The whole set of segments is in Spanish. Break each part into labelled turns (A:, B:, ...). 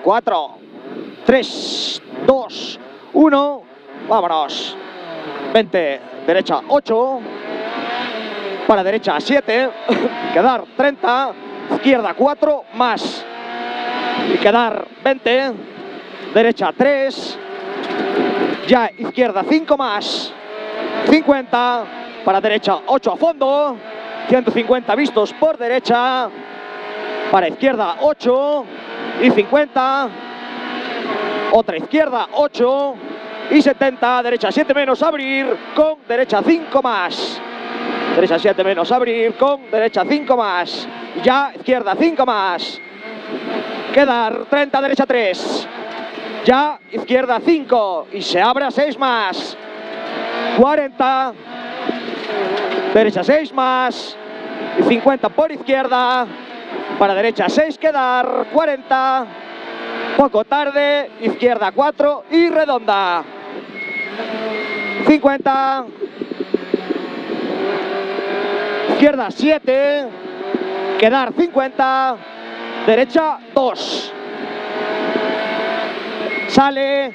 A: 4, 3, 2, 1. Vámonos. 20, derecha 8. Para derecha 7. Quedar 30. Izquierda 4 más. Y quedar 20. Derecha 3. Ya izquierda 5 más. 50. Para derecha 8 a fondo. 150 vistos por derecha. Para izquierda 8 y 50. Otra izquierda 8 y 70. Derecha 7 menos, abrir con derecha 5 más. Derecha 7 menos, abrir con derecha 5 más. Ya izquierda 5 más. Quedar 30, derecha 3. Ya izquierda 5 y se abre a 6 más. 40. Derecha 6 más. Y 50 por izquierda. Para derecha 6, quedar 40. Poco tarde, izquierda 4 y redonda. 50. Izquierda 7. Quedar 50. Derecha 2. Sale.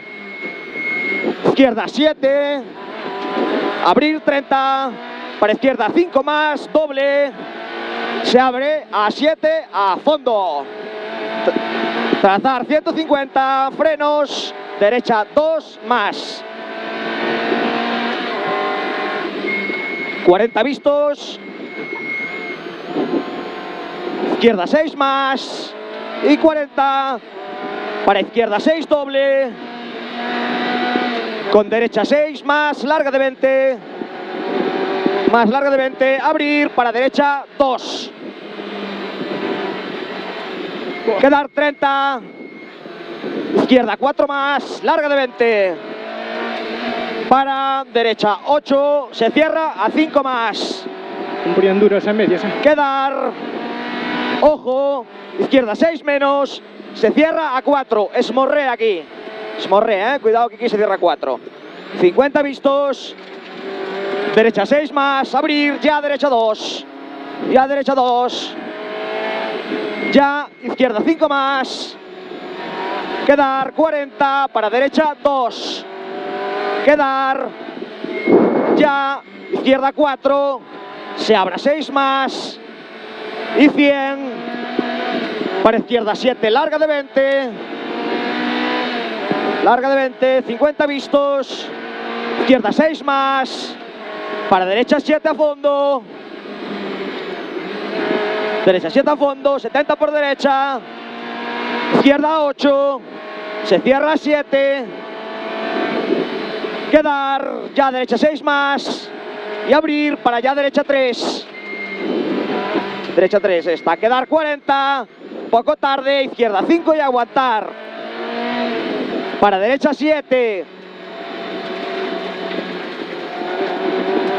A: Izquierda 7. Abrir 30. Para izquierda 5 más, doble. Se abre a 7 a fondo. Trazar 150, frenos, derecha 2 más. 40 vistos. Izquierda 6 más. Y 40. Para izquierda 6 doble. Con derecha 6 más, larga de 20. Más larga de 20, abrir para derecha 2. Quedar 30. Izquierda 4 más, larga de 20. Para derecha 8, se cierra a 5 más.
B: Un poquito duros en medias.
A: Quedar, ojo, izquierda 6 menos, se cierra a 4. Esmorré aquí. Esmorré, cuidado que aquí se cierra a 4. 50 vistos. Derecha 6 más, abrir, ya derecha 2. Ya derecha 2. Ya izquierda 5 más. Quedar 40 para derecha 2. Quedar. Ya izquierda 4. Se abra 6 más. Y 100. Para izquierda 7, larga de 20. Larga de 20, 50 vistos. Izquierda 6 más. Para derecha 7 a fondo. Derecha 7 a fondo, 70 por derecha. Izquierda 8. Se cierra 7. Quedar, ya derecha 6 más. Y abrir para ya derecha 3. Derecha 3 esta. Quedar 40. Poco tarde, izquierda 5 y aguantar. Para derecha 7.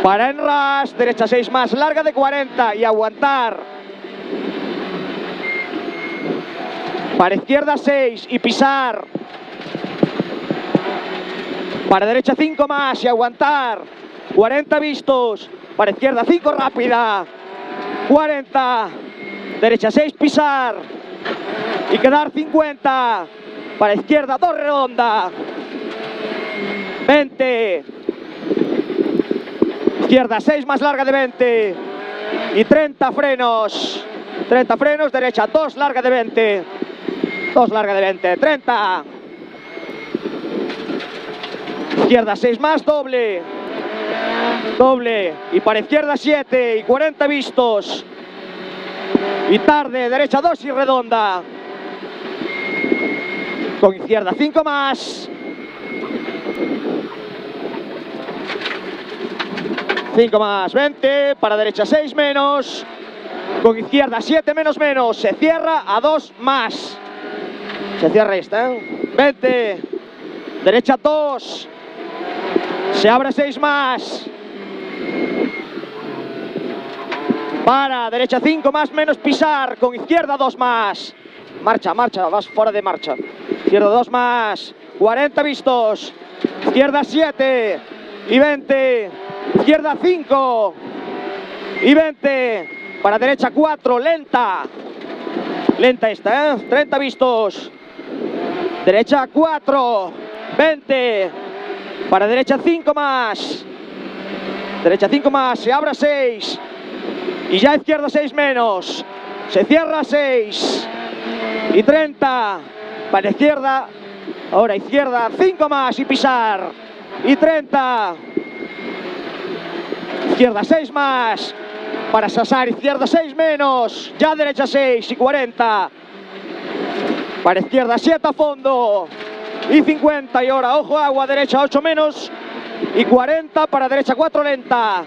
A: Para en ras, derecha 6 más, larga de 40 y aguantar. Para izquierda 6 y pisar. Para derecha 5 más y aguantar. 40 vistos. Para izquierda 5 rápida. 40. Derecha 6 pisar. Y quedar 50. Para izquierda 2 redonda. 20. Izquierda 6 más, larga de 20. Y 30 frenos. 30 frenos, derecha 2 larga de 20. 2 larga de 20, 30. Izquierda 6 más, doble. Doble. Y para izquierda 7 y 40 vistos. Y tarde, derecha 2 y redonda. Con izquierda 5 más. 5 más, 20, para derecha 6 menos, con izquierda 7 menos menos, se cierra a 2 más. Se cierra esta, 20, derecha 2, se abre 6 más. Para derecha 5 más menos pisar, con izquierda 2 más. Marcha, marcha, vas fuera de marcha. Izquierda 2 más, 40 vistos, izquierda 7 y 20. Izquierda 5 y 20. Para derecha 4, lenta. Lenta esta, 30 vistos. derecha 4, 20, para derecha 5 más, derecha 5 más, se abre 6, y ya izquierda 6 menos, se cierra 6, y 30, para izquierda, ahora izquierda 5 más y pisar, y 30, izquierda 6 más, para Sassar, izquierda 6 menos, ya derecha 6 y 40, para izquierda 7 a fondo, y 50, y ahora ojo agua, derecha 8 menos, y 40, para derecha 4 lenta,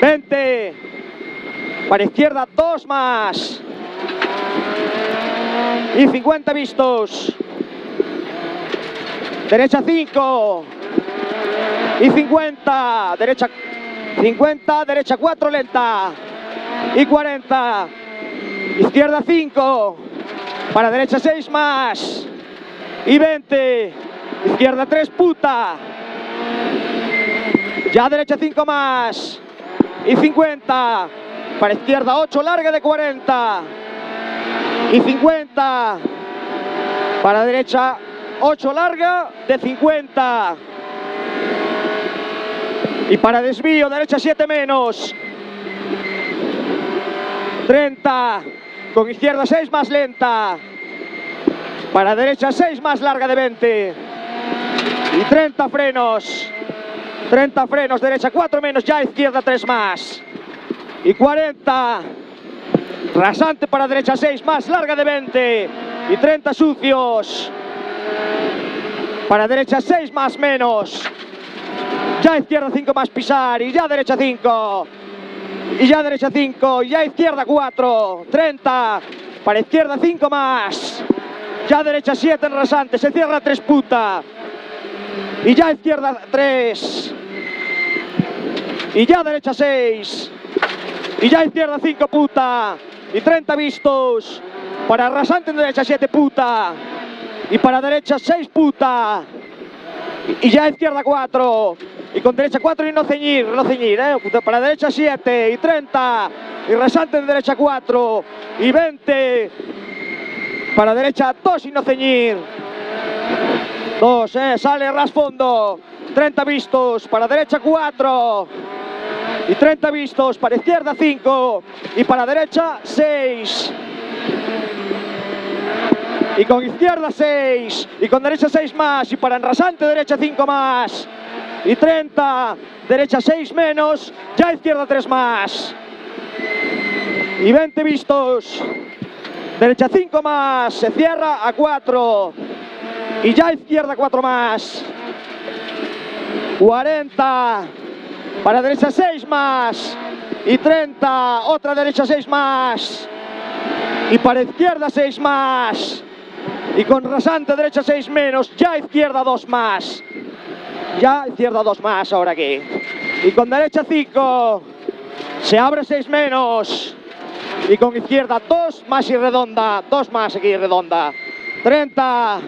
A: 20, para izquierda 2 más, y 50 vistos, derecha 5, y 50, derecha 50, derecha 4 lenta, y 40, izquierda 5, para derecha 6 más, y 20, izquierda 3 puta, ya derecha 5 más, y 50, para izquierda 8 larga de 40, y 50, para derecha 8 larga de 50, y para desvío derecha 7 menos, 30, con izquierda 6 más lenta, para derecha 6 más larga de 20, y 30 frenos, derecha 4 menos, ya izquierda 3 más, y 40, rasante para derecha 6 más larga de 20, y 30 sucios, para derecha 6 más menos, ya izquierda 5 más pisar, y ya derecha 5, y ya derecha 5, y ya izquierda 4, 30, para izquierda 5 más, ya derecha 7 en rasante, se cierra 3 puta, y ya izquierda 3, y ya derecha 6, y ya izquierda 5 puta, y 30 vistos, para rasante en derecha 7 puta, y para derecha 6 puta, y ya izquierda 4, y con derecha 4 y no ceñir, para derecha 7, y 30, y rasante en derecha 4, y 20, para derecha 2 y no ceñir, 2, sale ras fondo, 30 vistos, para derecha 4, y 30 vistos, para izquierda 5, y para derecha 6, y con izquierda 6, y con derecha 6 más, y para enrasante derecha 5 más, y 30, derecha 6 menos, ya izquierda 3 más, y 20 vistos, derecha 5 más, se cierra a 4, y ya izquierda 4 más, 40, para derecha 6 más, y 30, otra derecha 6 más, y para izquierda 6 más, y con rasante derecha 6 menos, ya izquierda 2 más, ya izquierda 2 más ahora aquí, y con derecha 5, se abre 6 menos, y con izquierda 2 más y redonda, 2 más aquí redonda, 30,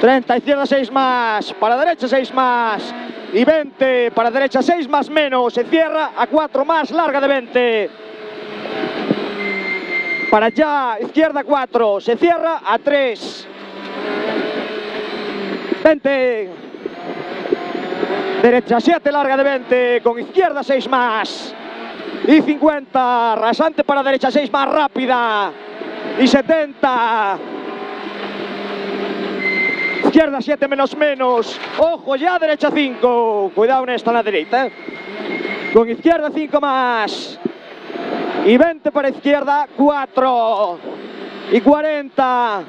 A: 30, izquierda 6 más, para derecha 6 más, y 20, para derecha 6 más menos, se cierra a 4 más, larga de 20, para allá, izquierda 4, se cierra a 3, 20, derecha 7, larga de 20, con izquierda 6 más, y 50, rasante para derecha 6 más, rápida, y 70, izquierda 7 menos, ojo ya derecha 5, cuidado en esta laderita, con izquierda 5 más, y 20 para izquierda 4, y 40,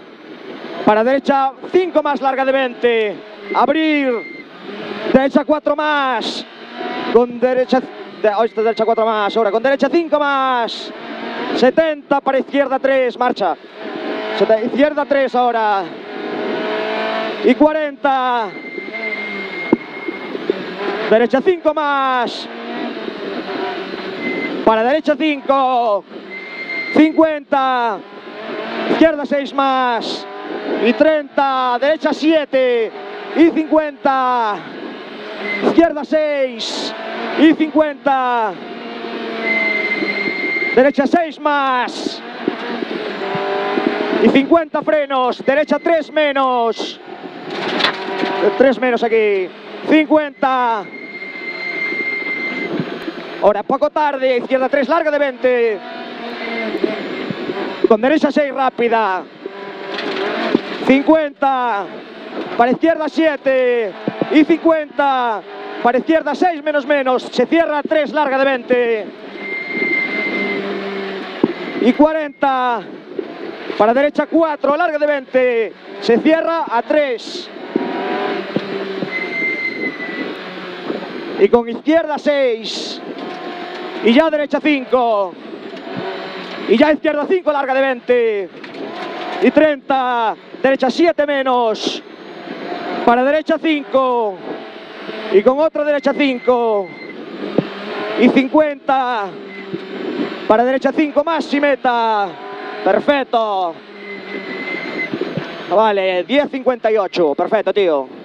A: para derecha 5 más, larga de 20, abrir, derecha 4 más, con derecha, derecha 4 más, ahora con derecha 5 más, 70 para izquierda 3, marcha, izquierda 3 ahora, y 40, derecha 5 más, para derecha 5, 50, izquierda 6 más, y 30, derecha 7, y 50, izquierda 6, y 50, derecha 6 más, Y 50 frenos, derecha 3 menos. 3 menos aquí. 50. Ahora poco tarde, izquierda 3, larga de 20. Con derecha 6, rápida. 50. Para izquierda 7. Y 50. Para izquierda 6 menos. Se cierra 3, larga de 20. Y 40. Para derecha 4, larga de 20. Se cierra a 3. Y con izquierda 6. Y ya derecha 5. Y ya izquierda 5, larga de 20. Y 30. Derecha 7 menos. Para derecha 5. Y con otra derecha 5. Y 50. Para derecha 5 más y meta. Perfecto. Vale, 10.58. Perfecto, tío.